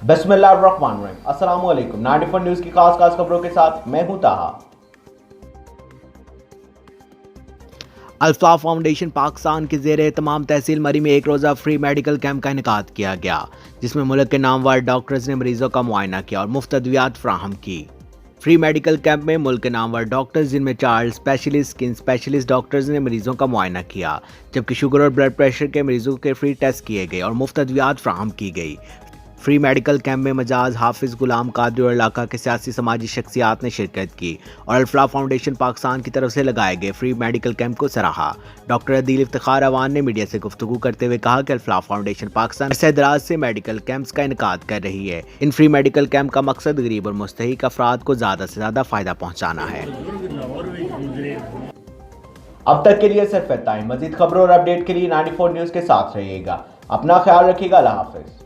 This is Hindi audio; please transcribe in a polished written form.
बिस्मिल्लाहिर्रहमानिर्रहीम। अस्सलाम वालेकुम। 94 न्यूज़ की खास खबरों के साथ मैं हूं ताहा। अल्फा फाउंडेशन पाकिस्तान के ज़ेरे तमाम तहसील मरी में एक रोज़ा फ्री मेडिकल कैंप का इनेकाद किया गया, जिसमें मुल्क के नामवर डॉक्टर्स ने मरीजों का मुआयना किया और मुफ्त अद्वियात फ्राहम की। फ्री मेडिकल कैंप में मुल्क के नामवर डॉक्टर्स जिनमें child specialist, skin specialist doctors ने मरीजों का मुआयना किया, जबकि शुगर और ब्लड प्रेशर के मरीजों के फ्री टेस्ट किए गए और मुफ्त अद्वियात फ्राहम की गई। फ्री मेडिकल कैंप में मजाज, हाफिज, गुलाम कादरी और इलाका के सियासी समाजी शख्सियात ने शिरकत की और अल्फा फाउंडेशन पाकिस्तान की तरफ से लगाए गए फ्री मेडिकल कैंप को सराहा। डॉक्टर अदील इफ्तिखार अवान ने मीडिया से गुफ्तगू करते हुए कहा कि अल्फा फाउंडेशन पाकिस्तान अरसे दराज से मेडिकल कैंप्स का इनेकाद कर रही है। इन फ्री मेडिकल कैंप का मकसद गरीब और मुस्तहिक अफराद को ज़्यादा से ज़्यादा फ़ायदा पहुँचाना है। अब तक के लिए सिर्फ इतना ही। मज़ीद खबरों और अपडेट के लिए 94 न्यूज़ के साथ रहिएगा। अपना ख्याल रखिएगा। अल्लाह हाफिज़।